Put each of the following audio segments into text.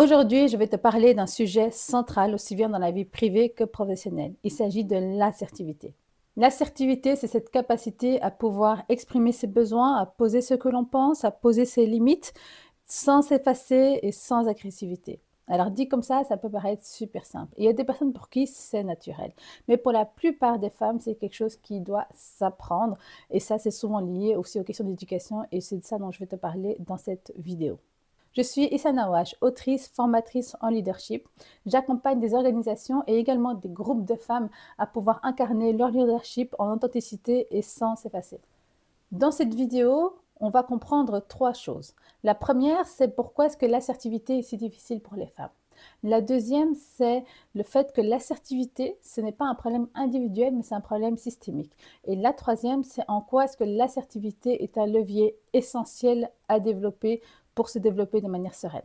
Aujourd'hui, je vais te parler d'un sujet central aussi bien dans la vie privée que professionnelle. Il s'agit de l'assertivité. L'assertivité, c'est cette capacité à pouvoir exprimer ses besoins, à poser ce que l'on pense, à poser ses limites sans s'effacer et sans agressivité. Alors dit comme ça peut paraître super simple. Il y a des personnes pour qui c'est naturel. Mais pour la plupart des femmes, c'est quelque chose qui doit s'apprendre. Et ça, c'est souvent lié aussi aux questions d'éducation. Et c'est de ça dont je vais te parler dans cette vidéo. Je suis Issa Nawash, autrice, formatrice en leadership. J'accompagne des organisations et également des groupes de femmes à pouvoir incarner leur leadership en authenticité et sans s'effacer. Dans cette vidéo, on va comprendre trois choses. La première, c'est pourquoi est-ce que l'assertivité est si difficile pour les femmes. La deuxième, c'est le fait que l'assertivité, ce n'est pas un problème individuel, mais c'est un problème systémique. Et la troisième, c'est en quoi est-ce que l'assertivité est un levier essentiel à développer pour se développer de manière sereine.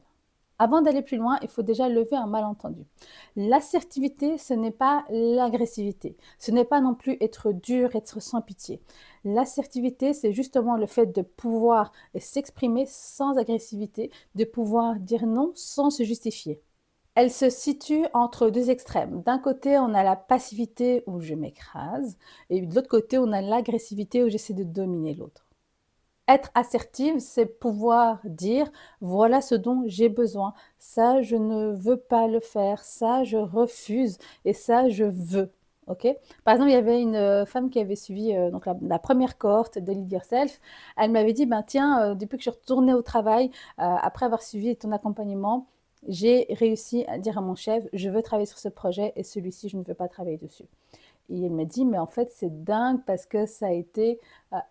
Avant d'aller plus loin, il faut déjà lever un malentendu. L'assertivité, ce n'est pas l'agressivité. Ce n'est pas non plus être dur, être sans pitié. L'assertivité, c'est justement le fait de pouvoir s'exprimer sans agressivité, de pouvoir dire non sans se justifier. Elle se situe entre deux extrêmes. D'un côté, on a la passivité où je m'écrase, et de l'autre côté, on a l'agressivité où j'essaie de dominer l'autre. Être assertive, c'est pouvoir dire voilà ce dont j'ai besoin. Ça, je ne veux pas le faire. Ça, je refuse. Et ça, je veux. Ok. Par exemple, il y avait une femme qui avait suivi donc la première cohorte de Lead Yourself. Elle m'avait dit ben, tiens, depuis que je suis retournée au travail, après avoir suivi ton accompagnement, j'ai réussi à dire à mon chef je veux travailler sur ce projet et celui-ci, je ne veux pas travailler dessus. Et elle m'a dit, mais en fait, c'est dingue parce que ça a été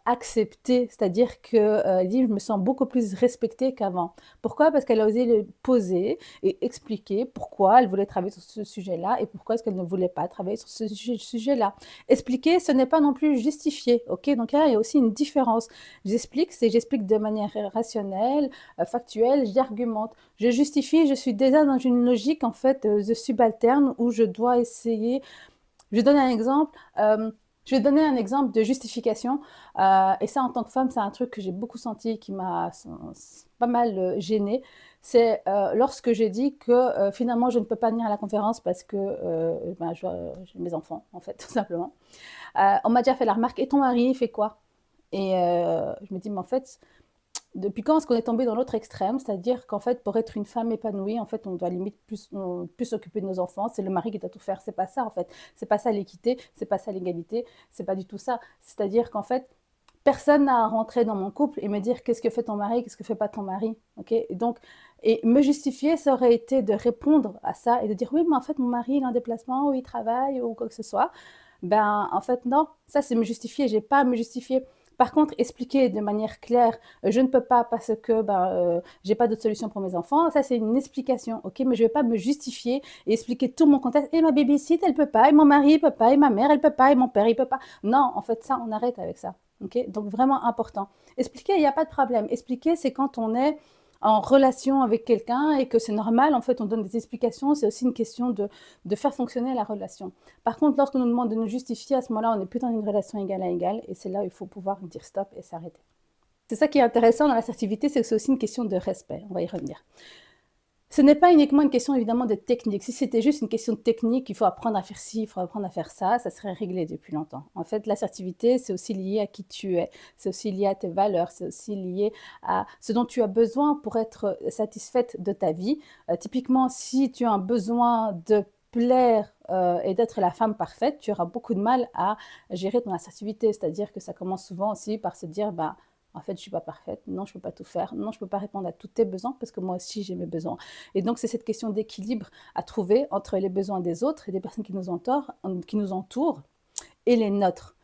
accepté. C'est-à-dire que, elle dit, je me sens beaucoup plus respectée qu'avant. Pourquoi? Parce qu'elle a osé le poser et expliquer pourquoi elle voulait travailler sur ce sujet-là et pourquoi est-ce qu'elle ne voulait pas travailler sur ce sujet-là. Expliquer, ce n'est pas non plus justifier. Ok? Donc là, il y a aussi une différence. J'explique de manière rationnelle, factuelle, j'argumente. Je justifie, je suis déjà dans une logique, en fait, de subalterne où je dois essayer je vais donner un exemple. Je vais donner un exemple de justification. Et ça, en tant que femme, c'est un truc que j'ai beaucoup senti, qui m'a pas mal gênée. C'est lorsque j'ai dit que finalement, je ne peux pas venir à la conférence parce que ben, j'ai mes enfants, en fait, tout simplement. On m'a déjà fait la remarque, et ton mari, il fait quoi? Et je me dis, mais en fait, depuis quand est-ce qu'on est tombé dans l'autre extrême, c'est-à-dire qu'en fait, pour être une femme épanouie, en fait, on doit limite plus s'occuper de nos enfants, c'est le mari qui doit tout faire. C'est pas ça, en fait. C'est pas ça l'équité, c'est pas ça l'égalité, c'est pas du tout ça. C'est-à-dire qu'en fait, personne n'a à rentrer dans mon couple et me dire qu'est-ce que fait ton mari, qu'est-ce que fait pas ton mari, ok? Et donc, et me justifier, ça aurait été de répondre à ça et de dire oui, mais en fait, mon mari, il est en déplacement ou il travaille ou quoi que ce soit. Ben, en fait, non, ça c'est me justifier, j'ai pas à me justifier. Par contre, expliquer de manière claire, je ne peux pas parce que ben, j'ai pas d'autre solution pour mes enfants, ça c'est une explication, ok? Mais je vais pas me justifier et expliquer tout mon contexte. Et ma babysit, elle peut pas, et mon mari, il peut pas, et ma mère, elle peut pas, et mon père, il peut pas. Non, en fait, ça, on arrête avec ça, ok? Donc vraiment important. Expliquer, il n'y a pas de problème. Expliquer, c'est quand on est en relation avec quelqu'un et que c'est normal, en fait, on donne des explications, c'est aussi une question de faire fonctionner la relation. Par contre, lorsqu'on nous demande de nous justifier, à ce moment-là, on n'est plus dans une relation égal à égal, et c'est là où il faut pouvoir dire stop et s'arrêter. C'est ça qui est intéressant dans l'assertivité, c'est que c'est aussi une question de respect, on va y revenir. Ce n'est pas uniquement une question évidemment de technique. Si c'était juste une question de technique, il faut apprendre à faire ci, il faut apprendre à faire ça serait réglé depuis longtemps. En fait, l'assertivité, c'est aussi lié à qui tu es, c'est aussi lié à tes valeurs, c'est aussi lié à ce dont tu as besoin pour être satisfaite de ta vie. Typiquement, si tu as un besoin de plaire et d'être la femme parfaite, tu auras beaucoup de mal à gérer ton assertivité. C'est-à-dire que ça commence souvent aussi par se dire, bah, en fait, je ne suis pas parfaite, non, je ne peux pas tout faire, non, je ne peux pas répondre à tous tes besoins parce que moi aussi, j'ai mes besoins. Et donc, c'est cette question d'équilibre à trouver entre les besoins des autres et des personnes qui nous entourent et les nôtres.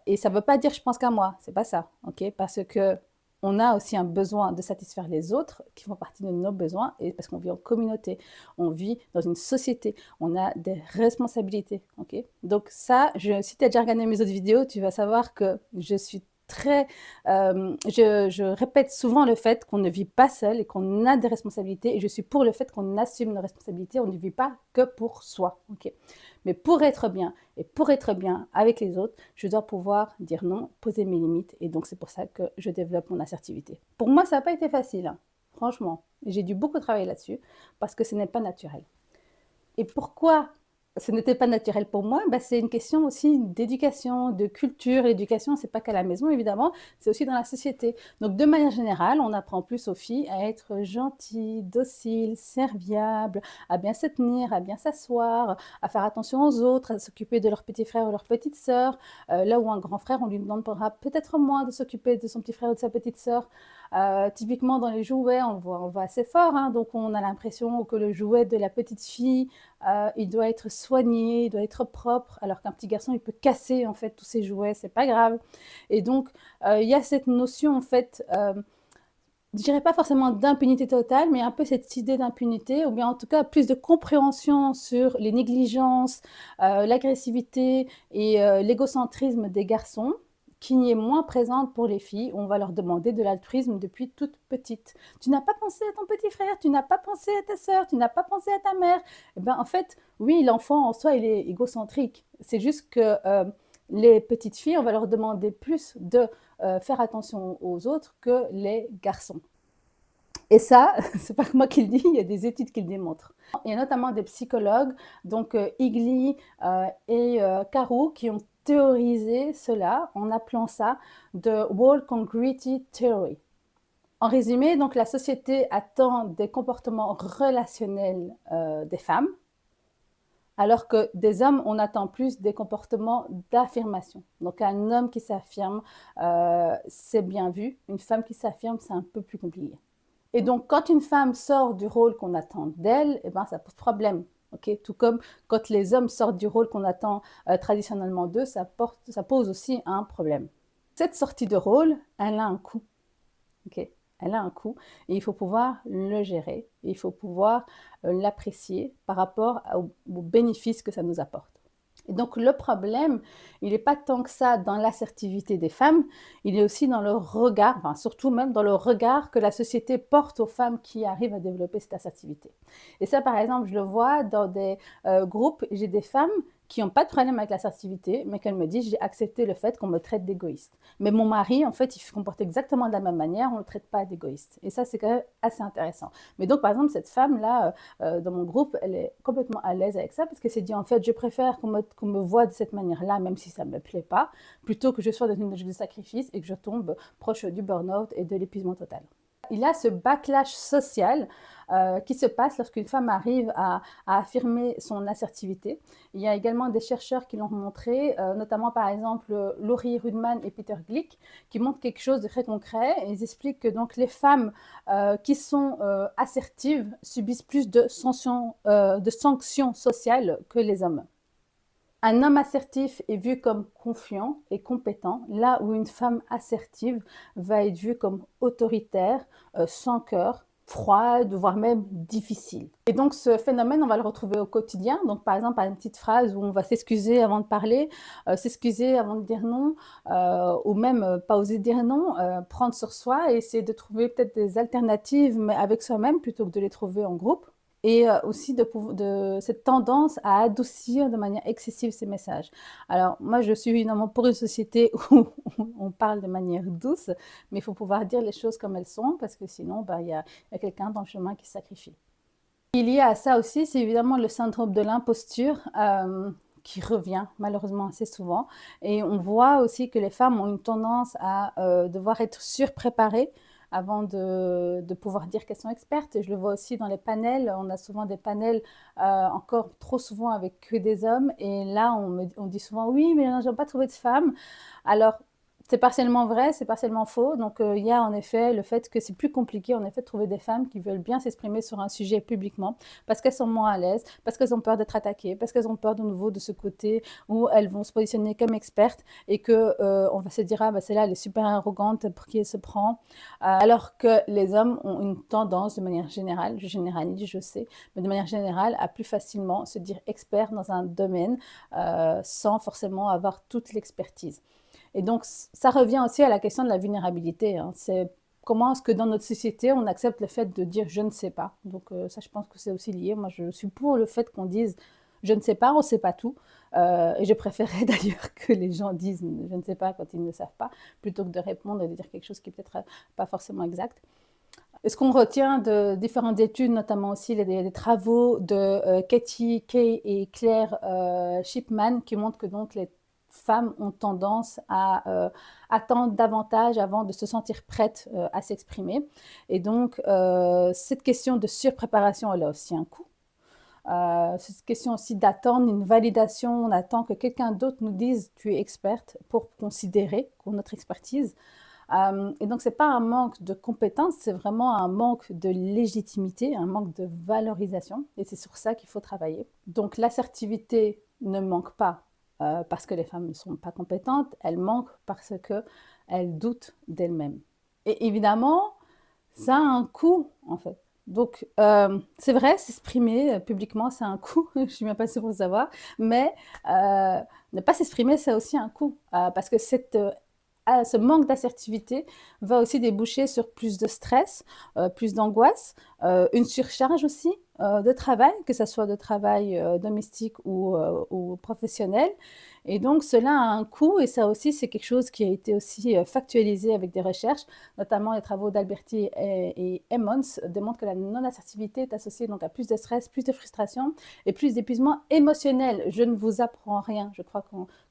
Et ça ne veut pas dire je pense qu'à moi, c'est pas ça, ok? Parce que on a aussi un besoin de satisfaire les autres qui font partie de nos besoins et parce qu'on vit en communauté, on vit dans une société, on a des responsabilités, ok? Donc ça, si tu as déjà regardé mes autres vidéos, tu vas savoir que je suis je répète souvent le fait qu'on ne vit pas seul et qu'on a des responsabilités et je suis pour le fait qu'on assume nos responsabilités, on ne vit pas que pour soi, ok? Mais pour être bien et pour être bien avec les autres, je dois pouvoir dire non, poser mes limites et donc c'est pour ça que je développe mon assertivité. Pour moi, ça n'a pas été facile, hein. franchement. J'ai dû beaucoup travailler là-dessus parce que ce n'est pas naturel. Et pourquoi ce n'était pas naturel pour moi? Bah, c'est une question aussi d'éducation, de culture. L'éducation, c'est pas qu'à la maison évidemment, c'est aussi dans la société. Donc de manière générale, on apprend plus aux filles à être gentilles, dociles, serviables, à bien se tenir, à bien s'asseoir, à faire attention aux autres, à s'occuper de leurs petits frères ou leurs petites sœurs. Là où un grand frère, on lui demandera peut-être moins de s'occuper de son petit frère ou de sa petite sœur. Typiquement dans les jouets, on voit assez fort, hein, donc on a l'impression que le jouet de la petite fille, il doit être soigné, il doit être propre, alors qu'un petit garçon, il peut casser en fait tous ses jouets, c'est pas grave. Et donc, il y a cette notion en fait, je dirais pas forcément d'impunité totale, mais un peu cette idée d'impunité, ou bien en tout cas plus de compréhension sur les négligences, l'agressivité et l'égocentrisme des garçons, qui est moins présente pour les filles, où on va leur demander de l'altruisme depuis toute petite. Tu n'as pas pensé à ton petit frère, tu n'as pas pensé à ta sœur, tu n'as pas pensé à ta mère. Eh ben, en fait, oui, l'enfant en soi, il est égocentrique. C'est juste que les petites filles, on va leur demander plus de faire attention aux autres que les garçons. Et ça, c'est pas que moi qui le dis, il y a des études qui le démontrent. Il y a notamment des psychologues, donc Igli et Carou, qui ont théorisé cela en appelant ça the Wall Congruity Theory. En résumé, donc la société attend des comportements relationnels des femmes, alors que des hommes, on attend plus des comportements d'affirmation. Donc un homme qui s'affirme, c'est bien vu. Une femme qui s'affirme, c'est un peu plus compliqué. Et donc, quand une femme sort du rôle qu'on attend d'elle, eh ben, ça pose problème. Okay, tout comme quand les hommes sortent du rôle qu'on attend traditionnellement d'eux, ça pose aussi un problème. Cette sortie de rôle, elle a un coût. Okay, elle a un coût et il faut pouvoir le gérer. Et il faut pouvoir l'apprécier par rapport aux bénéfices que ça nous apporte. Et donc le problème, il n'est pas tant que ça dans l'assertivité des femmes, il est aussi dans le regard, enfin, surtout même dans le regard que la société porte aux femmes qui arrivent à développer cette assertivité. Et ça, par exemple, je le vois dans des groupes, j'ai des femmes qui n'ont pas de problème avec l'assertivité, mais qu'elles me disent j'ai accepté le fait qu'on me traite d'égoïste. Mais mon mari, en fait, il se comporte exactement de la même manière, on ne le traite pas d'égoïste. Et ça, c'est quand même assez intéressant. Mais donc, par exemple, cette femme-là, dans mon groupe, elle est complètement à l'aise avec ça parce qu'elle s'est dit en fait, je préfère qu'on me voit de cette manière-là, même si ça ne me plaît pas, plutôt que je sois dans une logique de sacrifice et que je tombe proche du burn-out et de l'épuisement total. Il y a ce backlash social qui se passe lorsqu'une femme arrive à affirmer son assertivité. Il y a également des chercheurs qui l'ont montré, notamment par exemple Laurie Rudman et Peter Glick, qui montrent quelque chose de très concret. Ils expliquent que donc, les femmes qui sont assertives subissent plus de sanctions sociales que les hommes. Un homme assertif est vu comme confiant et compétent, là où une femme assertive va être vue comme autoritaire, sans cœur, froide, voire même difficile. Et donc ce phénomène, on va le retrouver au quotidien. Donc par exemple, à une petite phrase où on va s'excuser avant de parler, s'excuser avant de dire non, ou même pas oser dire non, prendre sur soi et essayer de trouver peut-être des alternatives, mais avec soi-même plutôt que de les trouver en groupe. Et aussi de cette tendance à adoucir de manière excessive ces messages. Alors moi, je suis évidemment pour une société où on parle de manière douce, mais il faut pouvoir dire les choses comme elles sont, parce que sinon, bah, y a quelqu'un dans le chemin qui se sacrifie. Il y a à ça aussi, c'est évidemment le syndrome de l'imposture, qui revient malheureusement assez souvent. Et on voit aussi que les femmes ont une tendance à devoir être surpréparées avant de pouvoir dire qu'elles sont expertes. Et je le vois aussi dans les panels. On a souvent des panels encore trop souvent avec que des hommes. Et là, on dit souvent oui, mais je n'ai pas trouvé de femmes. Alors, c'est partiellement vrai, c'est partiellement faux. Donc, il y a en effet le fait que c'est plus compliqué, en effet, de trouver des femmes qui veulent bien s'exprimer sur un sujet publiquement parce qu'elles sont moins à l'aise, parce qu'elles ont peur d'être attaquées, parce qu'elles ont peur de nouveau de ce côté où elles vont se positionner comme expertes et que on va se dire ah bah celle-là elle est super arrogante pour qui elle se prend, alors que les hommes ont une tendance de manière générale, je généralise, je sais, mais de manière générale à plus facilement se dire expert dans un domaine sans forcément avoir toute l'expertise. Et donc, ça revient aussi à la question de la vulnérabilité. Hein. C'est comment est-ce que dans notre société, on accepte le fait de dire je ne sais pas. Donc, ça, je pense que c'est aussi lié. Moi, je suis pour le fait qu'on dise je ne sais pas, on ne sait pas tout. Et je préférerais d'ailleurs que les gens disent je ne sais pas quand ils ne savent pas, plutôt que de répondre et de dire quelque chose qui est peut-être pas forcément exact. ce qu'on retient de différentes études, notamment aussi les travaux de Katie Kay et Claire Shipman, qui montrent que donc les femmes ont tendance à attendre davantage avant de se sentir prêtes à s'exprimer. Et donc, cette question de surpréparation, elle a aussi un coût. Cette question aussi d'attendre une validation, on attend que quelqu'un d'autre nous dise tu es experte pour considérer notre expertise. Et donc, ce n'est pas un manque de compétences, c'est vraiment un manque de légitimité, un manque de valorisation. Et c'est sur ça qu'il faut travailler. Donc, l'assertivité ne manque pas parce que les femmes ne sont pas compétentes, elle manque parce qu'elles doutent d'elles-mêmes. Et évidemment, ça a un coût, en fait. Donc, c'est vrai, s'exprimer publiquement, c'est un coût, je ne suis même pas sûre de savoir, mais ne pas s'exprimer, c'est aussi un coût, parce que ce manque d'assertivité va aussi déboucher sur plus de stress, plus d'angoisse, une surcharge aussi de travail, que ce soit de travail domestique ou professionnel. Et donc, cela a un coût, et ça aussi, c'est quelque chose qui a été aussi factualisé avec des recherches, notamment les travaux d'Alberti et Emmons démontrent que la non-assertivité est associée donc à plus de stress, plus de frustration et plus d'épuisement émotionnel. Je ne vous apprends rien, je crois,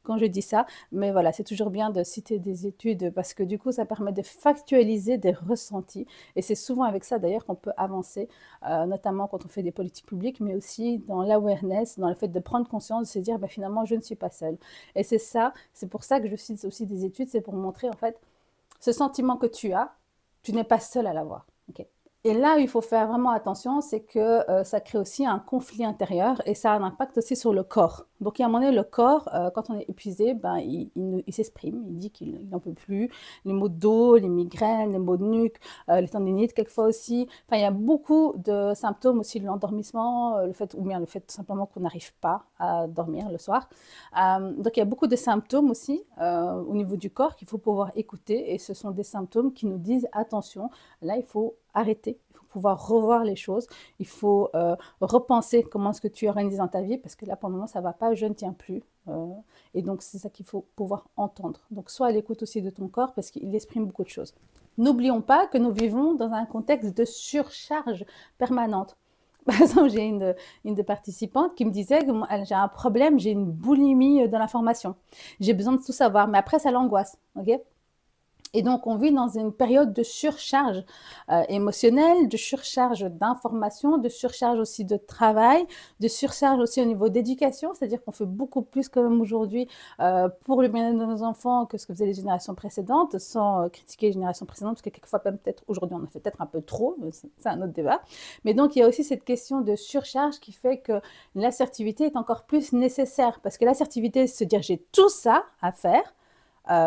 quand je dis ça, mais voilà, c'est toujours bien de citer des études parce que du coup, ça permet de factualiser des ressentis. Et c'est souvent avec ça d'ailleurs qu'on peut avancer, notamment quand on fait des politiques publiques, mais aussi dans l'awareness, dans le fait de prendre conscience, de se dire bah, finalement, je ne suis pas seule. Et c'est ça, c'est pour ça que je cite aussi des études, c'est pour montrer en fait ce sentiment que tu as, tu n'es pas seul à l'avoir. Okay. Et là où il faut faire vraiment attention, c'est que ça crée aussi un conflit intérieur et ça a un impact aussi sur le corps. Donc, à un moment donné, le corps, quand on est épuisé, ben, il s'exprime, il dit qu'il n'en peut plus. Les maux de dos, les migraines, les maux de nuque, les tendinites, quelquefois aussi. Enfin, il y a beaucoup de symptômes aussi de l'endormissement, ou bien le fait tout simplement qu'on n'arrive pas à dormir le soir. Donc, il y a beaucoup de symptômes aussi au niveau du corps qu'il faut pouvoir écouter et ce sont des symptômes qui nous disent attention, là, il faut arrêter, il faut pouvoir revoir les choses, il faut repenser comment est-ce que tu organises dans ta vie, parce que là, pour le moment, ça ne va pas, je ne tiens plus. Et donc, c'est ça qu'il faut pouvoir entendre. Donc, sois à l'écoute aussi de ton corps, parce qu'il exprime beaucoup de choses. N'oublions pas que nous vivons dans un contexte de surcharge permanente. Par exemple, j'ai une des participantes qui me disait que j'ai un problème, j'ai une boulimie de l'information. J'ai besoin de tout savoir, mais après, ça l'angoisse. Okay. Et donc, on vit dans une période de surcharge émotionnelle, de surcharge d'informations, de surcharge aussi de travail, de surcharge aussi au niveau d'éducation, c'est-à-dire qu'on fait beaucoup plus quand même aujourd'hui pour le bien-être de nos enfants que ce que faisaient les générations précédentes, sans critiquer les générations précédentes, parce que quelquefois, même peut-être aujourd'hui, on en fait peut-être un peu trop, c'est un autre débat. Mais donc, il y a aussi cette question de surcharge qui fait que l'assertivité est encore plus nécessaire, parce que l'assertivité, c'est se dire j'ai tout ça à faire,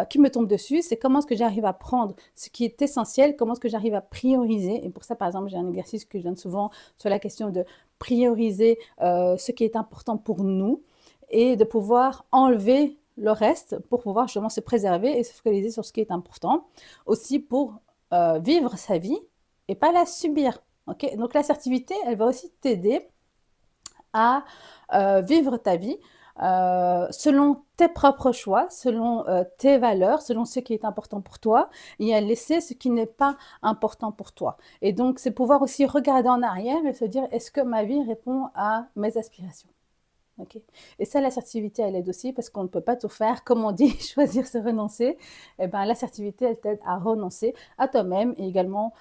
qui me tombe dessus, c'est comment est-ce que j'arrive à prendre ce qui est essentiel, comment est-ce que j'arrive à prioriser. Et pour ça, par exemple, j'ai un exercice que je donne souvent sur la question de prioriser ce qui est important pour nous et de pouvoir enlever le reste pour pouvoir justement se préserver et se focaliser sur ce qui est important. Aussi pour vivre sa vie et pas la subir. Okay. Donc l'assertivité, elle va aussi t'aider à vivre ta vie selon tes propres choix, selon tes valeurs, selon ce qui est important pour toi, et à laisser ce qui n'est pas important pour toi. Et donc, c'est pouvoir aussi regarder en arrière et se dire, est-ce que ma vie répond à mes aspirations? Okay. Et ça, l'assertivité, elle aide aussi parce qu'on ne peut pas tout faire. Comme on dit, choisir, c'est renoncer. Et ben, l'assertivité, elle t'aide à renoncer à toi-même et également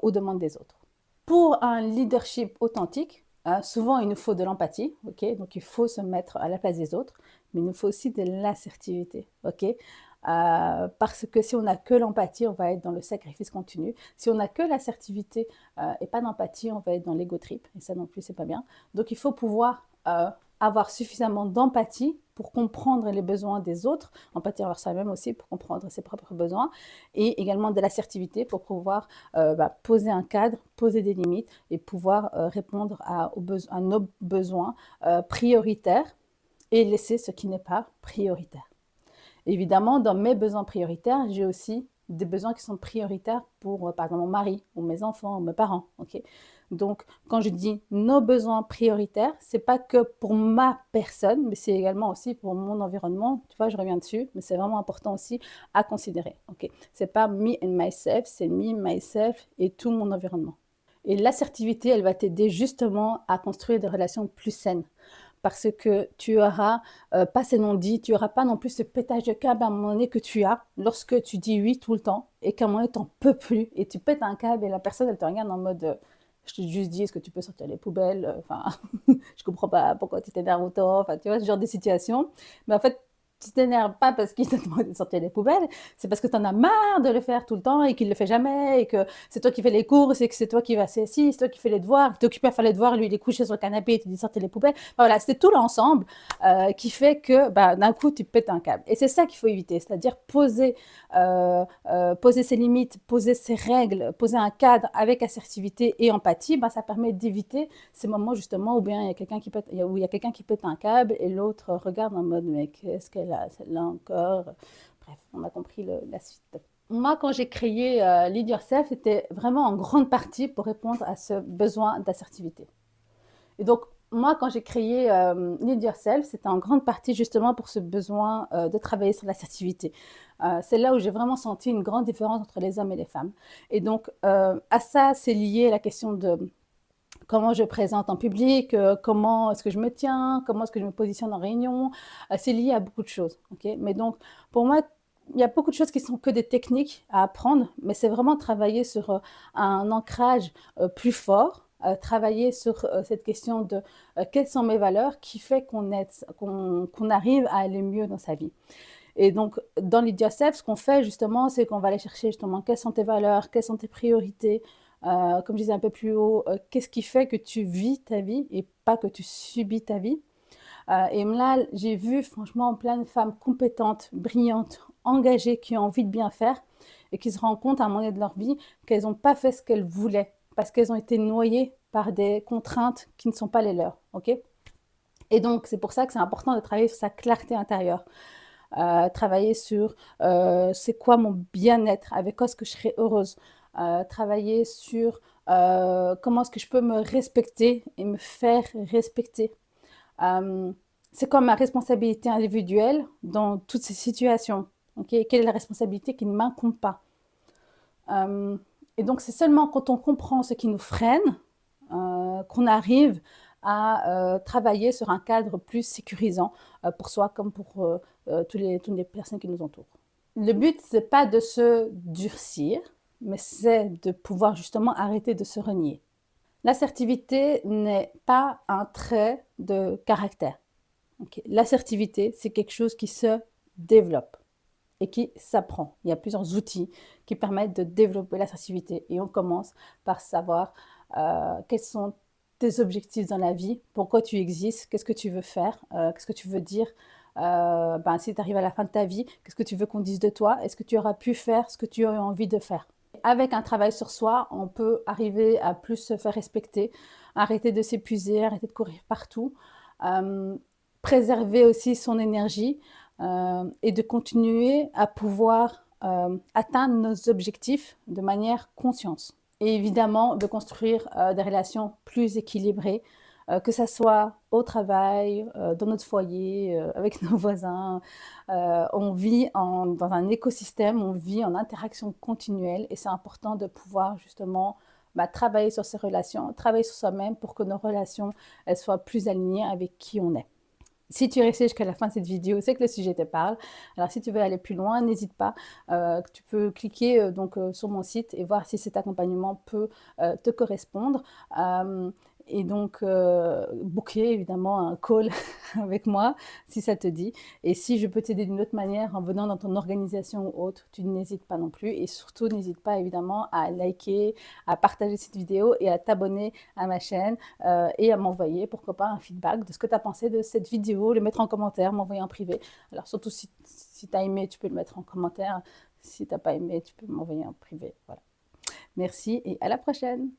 aux demandes des autres. Pour un leadership authentique, souvent il nous faut de l'empathie, okay. Donc il faut se mettre à la place des autres, mais il nous faut aussi de l'assertivité, okay. Parce que si on n'a que l'empathie, on va être dans le sacrifice continu. Si on n'a que l'assertivité et pas d'empathie, on va être dans l'ego trip, et ça non plus, c'est pas bien. Donc il faut pouvoir avoir suffisamment d'empathie pour comprendre les besoins des autres, empathie envers soi-même aussi pour comprendre ses propres besoins, et également de l'assertivité pour pouvoir poser un cadre, poser des limites et pouvoir répondre à nos besoins prioritaires et laisser ce qui n'est pas prioritaire. Évidemment, dans mes besoins prioritaires, j'ai aussi des besoins qui sont prioritaires pour, par exemple, mon mari ou mes enfants ou mes parents. Okay. Donc, quand je dis nos besoins prioritaires, c'est pas que pour ma personne, mais c'est également aussi pour mon environnement. Tu vois, je reviens dessus, mais c'est vraiment important aussi à considérer. Ok, c'est pas me and myself, c'est me, myself et tout mon environnement. Et l'assertivité, elle va t'aider justement à construire des relations plus saines. Parce que tu auras pas ces non-dits, tu n'auras pas non plus ce pétage de câble à un moment donné que tu as lorsque tu dis oui tout le temps et qu'à un moment donné, tu n'en peux plus et tu pètes un câble et la personne, elle te regarde en mode je te juste dit, est-ce que tu peux sortir les poubelles? Enfin, je comprends pas pourquoi tu t'énerves autant. Enfin, tu vois, ce genre de situation. Mais en fait, tu t'énerves pas parce qu'il t'a demandé de sortir les poubelles, c'est parce que tu en as marre de le faire tout le temps et qu'il ne le fait jamais et que c'est toi qui fais les courses et que c'est toi qui vas assis, c'est toi qui fais les devoirs, tu es occupé à faire les devoirs, lui il est couché sur le canapé et tu dis sortez les poubelles. Enfin, voilà, c'est tout l'ensemble qui fait que bah, d'un coup tu pètes un câble. Et c'est ça qu'il faut éviter, c'est-à-dire poser ses limites, poser ses règles, poser un cadre avec assertivité et empathie, bah, ça permet d'éviter ces moments justement où bien il y a quelqu'un qui pète un câble et l'autre regarde en mode mais qu'est-ce qu'elle a celle-là encore. Bref, on a compris la suite. Moi, quand j'ai créé Lead Yourself, c'était vraiment en grande partie pour répondre à ce besoin d'assertivité. Et donc, moi, quand j'ai créé Lead Yourself, c'était en grande partie justement pour ce besoin de travailler sur l'assertivité. C'est là où j'ai vraiment senti une grande différence entre les hommes et les femmes. Et donc, à ça, c'est lié la question de comment je présente en public, comment est-ce que je me tiens, comment est-ce que je me positionne en réunion. C'est lié à beaucoup de choses. Okay, mais donc, pour moi, il y a beaucoup de choses qui sont que des techniques à apprendre, mais c'est vraiment travailler sur un ancrage plus fort, travailler sur cette question de quelles sont mes valeurs qui fait qu'on arrive à aller mieux dans sa vie. Et donc, dans l'IDIASEF, ce qu'on fait justement, c'est qu'on va aller chercher justement quelles sont tes valeurs, quelles sont tes priorités. Comme je disais un peu plus haut, qu'est-ce qui fait que tu vis ta vie et pas que tu subis ta vie. Et là, j'ai vu franchement plein de femmes compétentes, brillantes, engagées, qui ont envie de bien faire et qui se rendent compte à un moment donné de leur vie qu'elles n'ont pas fait ce qu'elles voulaient parce qu'elles ont été noyées par des contraintes qui ne sont pas les leurs. Okay, et donc, c'est pour ça que c'est important de travailler sur sa clarté intérieure. Travailler sur c'est quoi mon bien-être, avec quoi est-ce que je serai heureuse, travailler sur comment est-ce que je peux me respecter et me faire respecter. C'est quoi ma responsabilité individuelle dans toutes ces situations, okay? Quelle est la responsabilité qui ne m'incombe pas. Et donc c'est seulement quand on comprend ce qui nous freine qu'on arrive à travailler sur un cadre plus sécurisant pour soi comme pour toutes les personnes qui nous entourent. Le but, c'est pas de se durcir, mais c'est de pouvoir justement arrêter de se renier. L'assertivité n'est pas un trait de caractère. Okay. L'assertivité, c'est quelque chose qui se développe et qui s'apprend. Il y a plusieurs outils qui permettent de développer l'assertivité et on commence par savoir quels sont tes objectifs dans la vie, pourquoi tu existes, qu'est-ce que tu veux faire, qu'est-ce que tu veux dire. Si tu arrives à la fin de ta vie, qu'est-ce que tu veux qu'on dise de toi? Est-ce que tu auras pu faire ce que tu aurais envie de faire? Avec un travail sur soi, on peut arriver à plus se faire respecter, arrêter de s'épuiser, arrêter de courir partout, préserver aussi son énergie et de continuer à pouvoir atteindre nos objectifs de manière consciente. Et évidemment, de construire des relations plus équilibrées, que ça soit au travail, dans notre foyer, avec nos voisins. On vit dans un écosystème, on vit en interaction continuelle et c'est important de pouvoir justement travailler sur ces relations, travailler sur soi-même pour que nos relations elles soient plus alignées avec qui on est. Si tu es resté jusqu'à la fin de cette vidéo, c'est que le sujet te parle. Alors, si tu veux aller plus loin, n'hésite pas. Tu peux cliquer sur mon site et voir si cet accompagnement peut te correspondre. Et donc, booker évidemment un call avec moi si ça te dit. Et si je peux t'aider d'une autre manière en venant dans ton organisation ou autre, tu n'hésites pas non plus. Et surtout, n'hésite pas évidemment à liker, à partager cette vidéo et à t'abonner à ma chaîne et à m'envoyer, pourquoi pas, un feedback de ce que tu as pensé de cette vidéo, le mettre en commentaire, m'envoyer en privé. Alors, surtout si tu as aimé, tu peux le mettre en commentaire. Si tu n'as pas aimé, tu peux m'envoyer en privé. Voilà. Merci et à la prochaine.